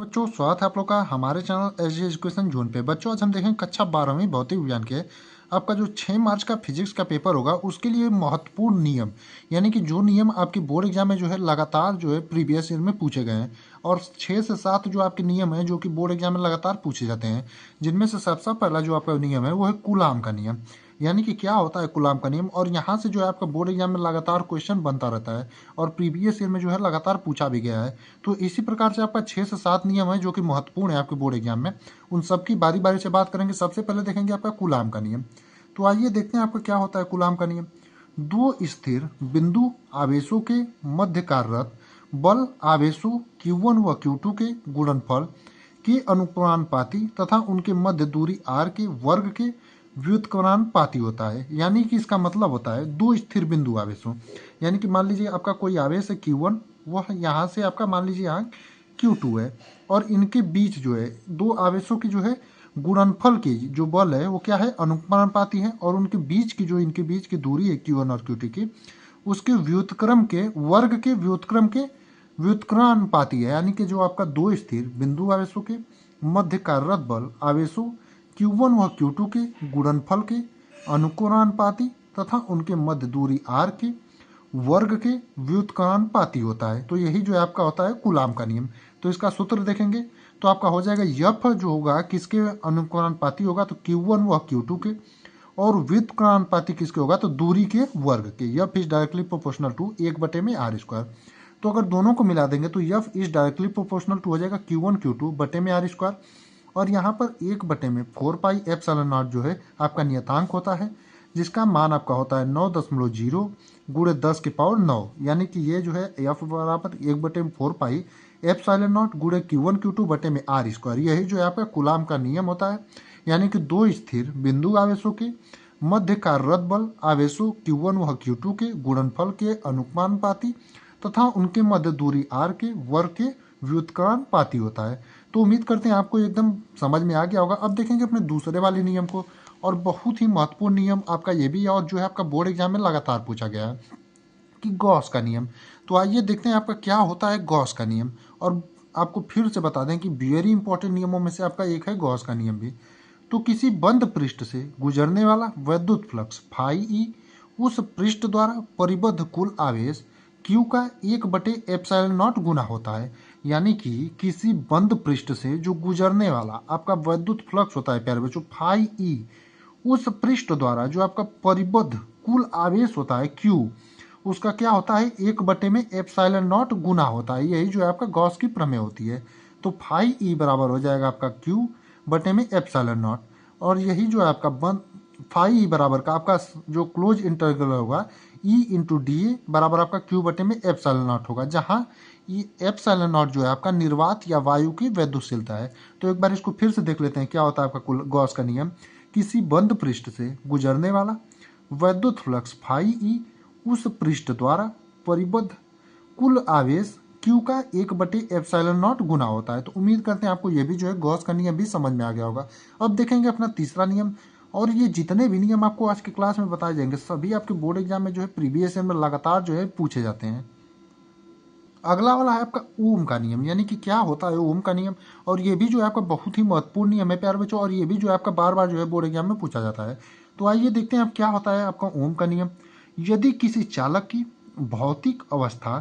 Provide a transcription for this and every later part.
बच्चों स्वागत है आप लोग का हमारे channel S G education zone पे। बच्चों आज हम देखेंगे कक्षा 12वीं भौतिक विज्ञान के आपका जो 6 मार्च का फिजिक्स का पेपर होगा उसके लिए महत्वपूर्ण नियम, यानी कि जो नियम आपके बोर्ड एग्जाम में जो है लगातार जो है प्रीवियस ईयर में पूछे गए हैं। और 6 से 7 जो आपके नियम हैं जो कि बोर्ड एग्जाम में लगातार पूछे जाते हैं, जिनमें से सबसे पहला जो आपका नियम है वो है कूलाम का नियम। यानी कि क्या होता है कूलाम का नियम, और यहाँ से जो है आपका बोर्ड एग्जाम में लगातार क्वेश्चन बनता रहता है और प्रीवियस ईयर में जो है लगातार पूछा भी गया है। तो इसी प्रकार से आपका 6 से 7 नियम है जो कि महत्वपूर्ण है आपके बोर्ड एग्जाम में। उन सब की बारी बारी से बात करेंगे। सबसे पहले देखेंगे आपका कूलाम का नियम। तो आइए देखते हैं आपका क्या होता है कूलाम का नियम। दो स्थिर बिंदु आवेशों के मध्य कार्यरत बल आवेशों Q1 व Q2 के गुणनफल के अनुपाती तथा उनके मध्य दूरी r के वर्ग के व्युत्क्रमानुपाती होता है। यानी कि इसका मतलब होता है दो स्थिर बिंदु आवेशों, यानी कि मान लीजिए आपका कोई आवेश है Q1, वह यहाँ से आपका मान लीजिए यहाँ Q2 है, और इनके बीच जो है दो आवेशों की जो है गुणनफल की जो बल है वो क्या है अनुपाती है, और उनके बीच की जो इनके बीच की दूरी है Q1 और Q2 की उसके व्युत्क्रम के वर्ग के व्युत्क्रम के व्युत्क्रमानुपाती है। यानी कि जो आपका दो स्थिर बिंदु आवेशों के मध्य कार्यरत बल आवेशों Q1 व Q2 के गुणनफल के अनुक्रमानुपाती तथा उनके मध्य दूरी r के वर्ग के व्युत्क्रमानुपाती होता है। तो यही जो है आपका होता है कूलाम का नियम। तो इसका सूत्र देखेंगे तो आपका हो जाएगा यफ जो होगा किसके अनुक्रमानुपाती होगा तो Q1 व Q2 के, और व्युत्क्रमानुपाती किसके होगा तो दूरी के वर्ग के। F is directly proportional to 1/r²। तो अगर दोनों को मिला देंगे तो F is directly proportional to हो जाएगा Q1 Q2 बटे में r², और यहाँ पर 1/4πε0 जो है आपका नियतांक होता है, जिसका मान आपका होता है 9.0 गुणे 10⁹ यानी कि ये जो है एफ बराबर 1/4πε0 गुणे Q1 Q2 बटे में r²। यही जो है आपका कूलाम का नियम होता है। यानी कि दो स्थिर बिंदु आवेशों के मध्य कार्यरत बल आवेशों Q1 व Q2 के गुणनफल के अनुपाती तथा उनके मध्य दूरी r के वर्ग के व्युत्क्रमानुपाती होता है। तो उम्मीद करते हैं आपको एकदम समझ में आ गया होगा। अब देखेंगे अपने दूसरे वाले नियम को, और बहुत ही महत्वपूर्ण नियम आपका ये भी है और जो है आपका बोर्ड एग्जाम में लगातार पूछा गया है कि गॉस का नियम। तो आइए देखते हैं आपका क्या होता है गॉस का नियम। और आपको फिर से बता दें कि वेरी इंपॉर्टेंट नियमों में से आपका एक है गॉस का नियम भी। तो किसी बंद पृष्ठ से गुजरने वाला वैद्युत फ्लक्स फाई ई उस पृष्ठ द्वारा परिबद्ध कुल आवेश Q का 1/ε0 गुना होता है। यानी कि किसी बंद पृष्ठ से जो गुजरने वाला आपका वैद्युत फ्लक्स होता है प्यारे बच्चों फाई ई, उस पृष्ठ द्वारा जो आपका परिबद्ध कुल आवेश होता है Q, उसका क्या होता है 1/ε0 गुना होता है। यही जो है आपका गॉस की प्रमेय होती है। तो फाई ई बराबर हो जाएगा आपका Q/ε0, और यही जो है आपका बंद फाई ई बराबर का आपका जो क्लोज इंटरवल होगा E/dA बराबर आपका Q/ε0 होगा, जहाँ ये ε0 जो है आपका निर्वात या वायु की वैद्युतशीलता है। तो एक बार इसको फिर से देख लेते हैं क्या होता है आपका गॉस का नियम। किसी बंद पृष्ठ से गुजरने वाला वैद्युत फ्लक्स फाई ई उस पृष्ठ द्वारा परिबद्ध कुल आवेश Q का 1/ε0 गुना होता है। तो उम्मीद करते हैं आपको ये भी जो है गॉस का नियम भी समझ में आ गया होगा। अब देखेंगे अपना तीसरा नियम। और ये जितने भी नियम आपको आज के क्लास में बताए जाएंगे सभी आपके बोर्ड एग्जाम में जो है प्रीवियस ईयर में लगातार जो है पूछे जाते हैं। अगला वाला है आपका ओम का नियम। यानी कि क्या होता है ओम का नियम, और ये भी जो है आपका बहुत ही महत्वपूर्ण नियम है प्यारे बच्चों, और ये भी जो है आपका बार बार जो है बोर्ड एग्जाम में पूछा जाता है। तो आइए देखते हैं अब क्या होता है आपका ओम का नियम। यदि किसी चालक की भौतिक अवस्था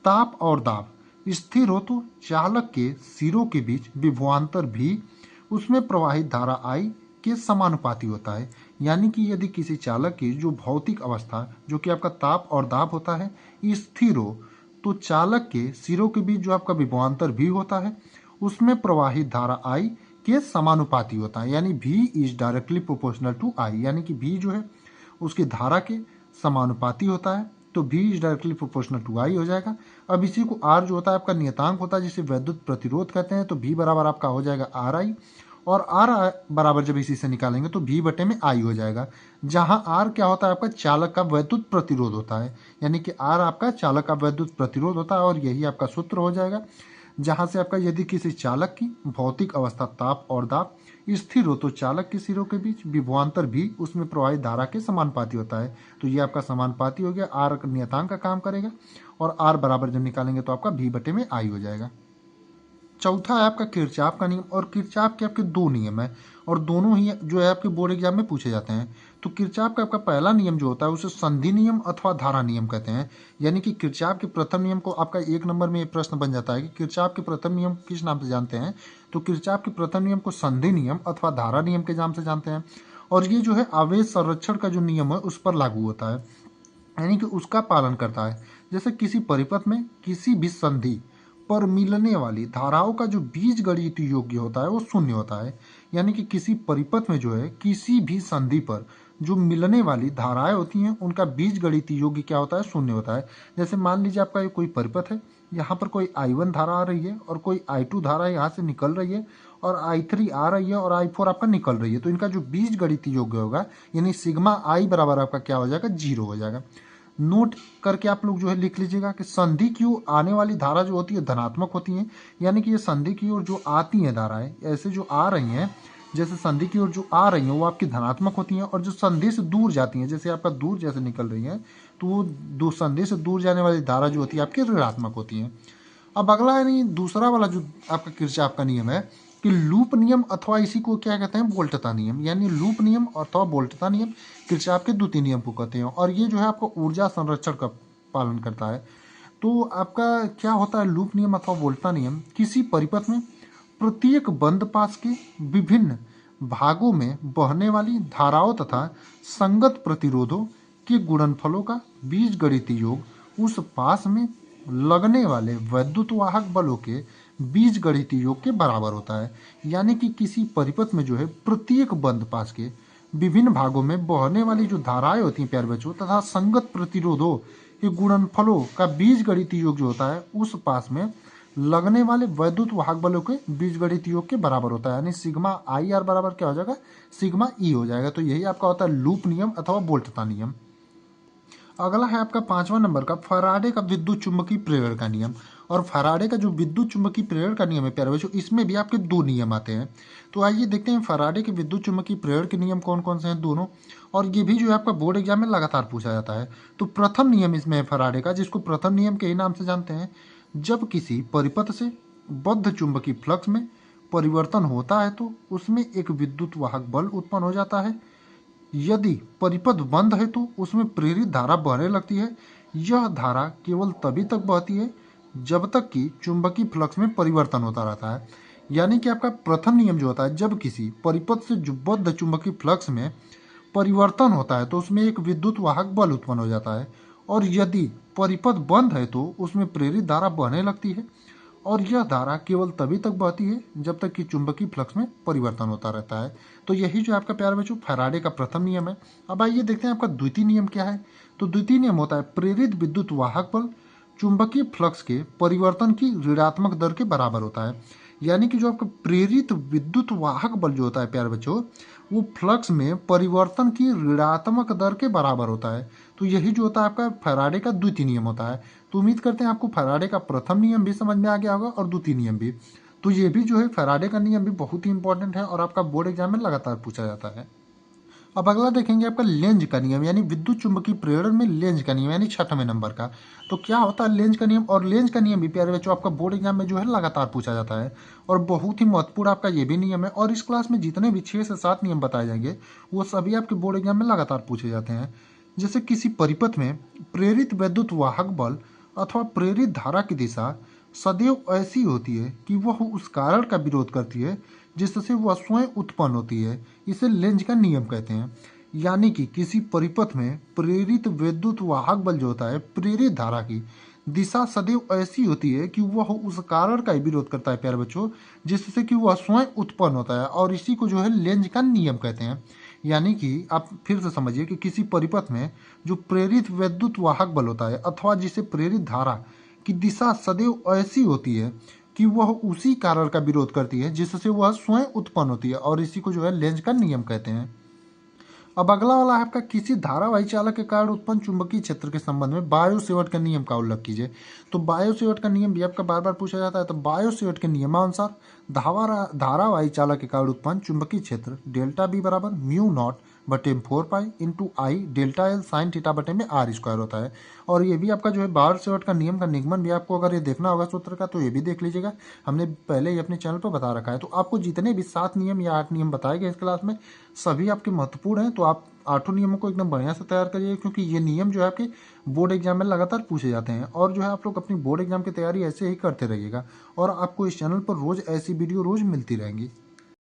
ताप और दाब स्थिर हो तो चालक के सिरों के बीच विभवांतर भी उसमें प्रवाहित धारा I के समानुपाती होता है। यानी कि यदि किसी चालक की जो भौतिक अवस्था जो कि आपका ताप और दाब होता है स्थिर हो, तो चालक के सिरों के बीच जो आपका विभवांतर भी होता है उसमें प्रवाहित धारा I के समानुपाती होता है। यानी V is directly proportional to I, यानी कि V जो है उसकी धारा के समानुपाती होता है। तो V is directly proportional to I हो जाएगा। अब इसी को R जो होता है आपका नियतांक होता है जिसे वैद्युत प्रतिरोध कहते हैं। तो V बराबर आपका हो जाएगा RI, और R बराबर जब इसी से निकालेंगे तो V बटे में I हो जाएगा, जहां R क्या होता है आपका चालक का वैद्युत प्रतिरोध होता है। यानी कि R आपका चालक का वैद्युत प्रतिरोध होता है, और यही आपका सूत्र हो जाएगा, जहां से आपका यदि किसी चालक की भौतिक अवस्था ताप और दाब स्थिर हो तो चालक के सिरों के बीच विभवांतर भी उसमें प्रवाहित धारा के समानुपाती होता है। तो ये आपका समानुपाती हो गया, R नियतांक का काम करेगा, और R बराबर जब निकालेंगे तो आपका V बटे में I हो जाएगा। चौथा है आपका किरचॉफ का नियम, और किरचॉफ के आपके दो नियम है और दोनों ही जो है आपके बोर्ड एग्जाम में पूछे जाते हैं। तो किरचॉफ का आपका पहला नियम जो होता है उसे संधि नियम अथवा धारा नियम कहते हैं। यानी कि किरचॉफ के प्रथम नियम को आपका 1 नंबर में ये प्रश्न बन जाता है कि किरचॉफ के प्रथम नियम किस नाम से जानते हैं। तो किरचॉफ के प्रथम नियम को संधि नियम अथवा धारा नियम के नाम से जानते हैं, और ये जो है आवेश संरक्षण का जो नियम है उस पर लागू होता है, यानी कि उसका पालन करता है। जैसे किसी परिपथ में किसी भी संधि पर मिलने वाली धाराओं का जो बीजगणित योग्य होता है वो शून्य होता है। यानी कि किसी परिपथ में जो है किसी भी संधि पर जो मिलने वाली धाराएं होती हैं उनका बीजगणित योग्य क्या होता है, शून्य होता है। जैसे मान लीजिए आपका ये कोई परिपथ है, यहाँ पर कोई I1 धारा आ रही है और कोई I2 धारा यहाँ से निकल रही है और I3 आ रही है और I4 आपका निकल रही है, तो इनका जो बीजगणित योग्य होगा यानी सिग्मा I बराबर आपका क्या हो जाएगा, 0 हो जाएगा। नोट करके आप लोग जो है लिख लीजिएगा कि संधि की ओर आने वाली धारा जो होती है धनात्मक होती है, यानी कि ये संधि की ओर जो आती हैं धाराएं, ऐसे जो आ रही हैं, जैसे संधि की ओर जो आ रही हैं वो आपकी धनात्मक होती हैं, और जो संधि से दूर जाती हैं, जैसे आपका दूर जैसे निकल रही हैं, तो वो संधि से दूर जाने वाली धारा जो होती है आपकी ऋणात्मक होती हैं। अब अगला यानी दूसरा वाला जो आपका किरचॉफ का नियम है कि लूप नियम अथवा इसी को क्या कहते हैं, वोल्टता नियम, यानी लूप नियम अथवा वोल्टता नियम किरचॉफ के द्वितीय नियम को कहते हैं, और ये जो है आपको ऊर्जा संरक्षण का पालन करता है। तो आपका क्या होता है लूप नियम अथवा वोल्टता नियम, किसी परिपथ में प्रत्येक बंद पास के विभिन्न भागों में बहने वाली धाराओं तथा संगत प्रतिरोधों के गुणनफलों का बीजगणितीय योग उस पास में लगने वाले वैद्युत वाहक बलों के बीजगणितीय योग के बराबर होता है। यानी कि किसी परिपथ में जो है प्रत्येक बंद पास के विभिन्न भागों में बहने वाली जो धाराएं होती हैं प्यारे बच्चों तथा संगत प्रतिरोधों के गुणनफलों का बीजगणितीय योग जो होता है उस पास में लगने वाले वैद्युत वाहक बलों के बीजगणितीय योग के बराबर होता है। यानी सिग्मा IR बराबर क्या हो जाएगा, सिग्मा E हो जाएगा। तो यही आपका होता है लूप नियम अथवा वोल्टता नियम। अगला है आपका 5वां नंबर का फैराडे का विद्युत चुंबकीय प्रेरण का नियम, और फैराडे का जो विद्युत चुंबकीय प्रेरण का नियम है प्यारे बच्चों, इसमें भी आपके दो नियम आते हैं। तो आइए देखते हैं फैराडे के विद्युत चुंबकीय प्रेरण के नियम कौन कौन से हैं दोनों, और ये भी जो है आपका बोर्ड एग्जाम में लगातार पूछा जाता है। तो प्रथम नियम इसमें है फैराडे का, जिसको प्रथम नियम के ही नाम से जानते हैं। जब किसी परिपथ से बद्ध चुंबकीय फ्लक्स में परिवर्तन होता है तो उसमें एक विद्युत वाहक बल उत्पन्न हो जाता है। यदि परिपथ बंद है तो उसमें प्रेरित धारा बहने लगती है। यह धारा केवल तभी तक बहती है जब तक कि चुंबकीय फ्लक्स में परिवर्तन होता रहता है। यानी कि आपका प्रथम नियम जो होता है, जब किसी परिपथ से बद्ध चुंबकीय फ्लक्स में परिवर्तन होता है तो उसमें एक विद्युत वाहक बल उत्पन्न हो जाता है, और यदि परिपथ बंद है तो उसमें प्रेरित धारा बहने लगती है, और यह धारा केवल तभी तक बहती है जब तक कि चुंबकीय फ्लक्स में परिवर्तन होता रहता है। तो यही जो आपका प्यारे बच्चों फैराडे का प्रथम नियम है। अब आइए देखते हैं आपका द्वितीय नियम क्या है। तो द्वितीय नियम होता है प्रेरित विद्युत वाहक बल चुंबकीय फ्लक्स के परिवर्तन की ऋणात्मक दर के बराबर होता है। यानी कि जो आपका प्रेरित विद्युत वाहक बल जो होता है प्यारे बच्चों, वो फ्लक्स में परिवर्तन की ऋणात्मक दर के बराबर होता है। तो यही जो होता है आपका फैराडे का द्वितीय नियम होता है। तो उम्मीद करते हैं आपको फैराडे का प्रथम नियम भी समझ में आ गया होगा और द्वितीय नियम भी। तो ये भी जो है फैराडे का नियम भी बहुत ही इंपॉर्टेंट है और आपका बोर्ड एग्जाम में लगातार पूछा जाता है। अब अगला देखेंगे आपका लेंज का नियम, यानी विद्युत चुंबकीय प्रेरण में लेंज का नियम, यानी 6वें नंबर का। तो क्या होता है लेंज का नियम, और लेंज का नियम भी प्यारे बच्चों आपका बोर्ड एग्जाम में जो है लगातार पूछा जाता है और बहुत ही महत्वपूर्ण आपका ये भी नियम है। और इस क्लास में जितने भी 6 से 7 नियम बताए जाएंगे वो सभी आपके बोर्ड एग्जाम में लगातार पूछे जाते हैं। जैसे किसी परिपथ में प्रेरित विद्युत वाहक बल अथवा प्रेरित धारा की दिशा सदैव ऐसी होती है कि वह उस कारण का विरोध करती है जिससे वह स्वयं उत्पन्न होती है। इसे लेंज का नियम कहते हैं। यानी कि किसी परिपथ में प्रेरित विद्युत वाहक बल जो होता है, प्रेरित धारा की दिशा सदैव ऐसी होती है कि वह उस कारण का विरोध करता है प्यारे बच्चों, जिससे कि वह स्वयं उत्पन्न होता है, और इसी को जो है लेंज का नियम कहते हैं। यानी कि आप फिर से समझिए कि किसी परिपथ में जो प्रेरित विद्युत वाहक बल होता है अथवा जिसे प्रेरित धारा की दिशा सदैव ऐसी होती है कि वह उसी कारण का विरोध करती है जिससे वह स्वयं उत्पन्न होती है, और इसी को जो है लेंज का नियम कहते हैं। अब अगला वाला है आपका किसी धारावाही चालक के कारण उत्पन्न चुंबकीय क्षेत्र के संबंध में बायो-सेवर्ट के नियम का उल्लेख कीजिए। तो बायो-सेवर्ट का नियम भी आपका बार बार पूछा जाता है। तो बायो-सेवर्ट के नियमानुसार धारावाही चालक के कारण उत्पन्न चुंबकीय क्षेत्र डेल्टा बी बराबर म्यू नॉट बटे में 4 पाई इंटू आई डेल्टा एल साइन थीटा बटे में आर स्क्वायर होता है। और ये भी आपका जो है बार शॉर्ट का नियम का निगमन भी आपको अगर ये देखना होगा सूत्र का तो ये भी देख लीजिएगा, हमने पहले ही अपने चैनल पर बता रखा है। तो आपको जितने भी 7 नियम या 8 नियम बताए गए इस क्लास में सभी आपके महत्वपूर्ण हैं, तो आप 8 नियमों को एकदम बढ़िया से तैयार करिए, क्योंकि ये नियम जो है आपके बोर्ड एग्जाम में लगातार पूछे जाते हैं। और जो है आप लोग अपनी बोर्ड एग्जाम की तैयारी ऐसे ही करते रहिएगा और आपको इस चैनल पर रोज ऐसी वीडियो रोज मिलती रहेंगी।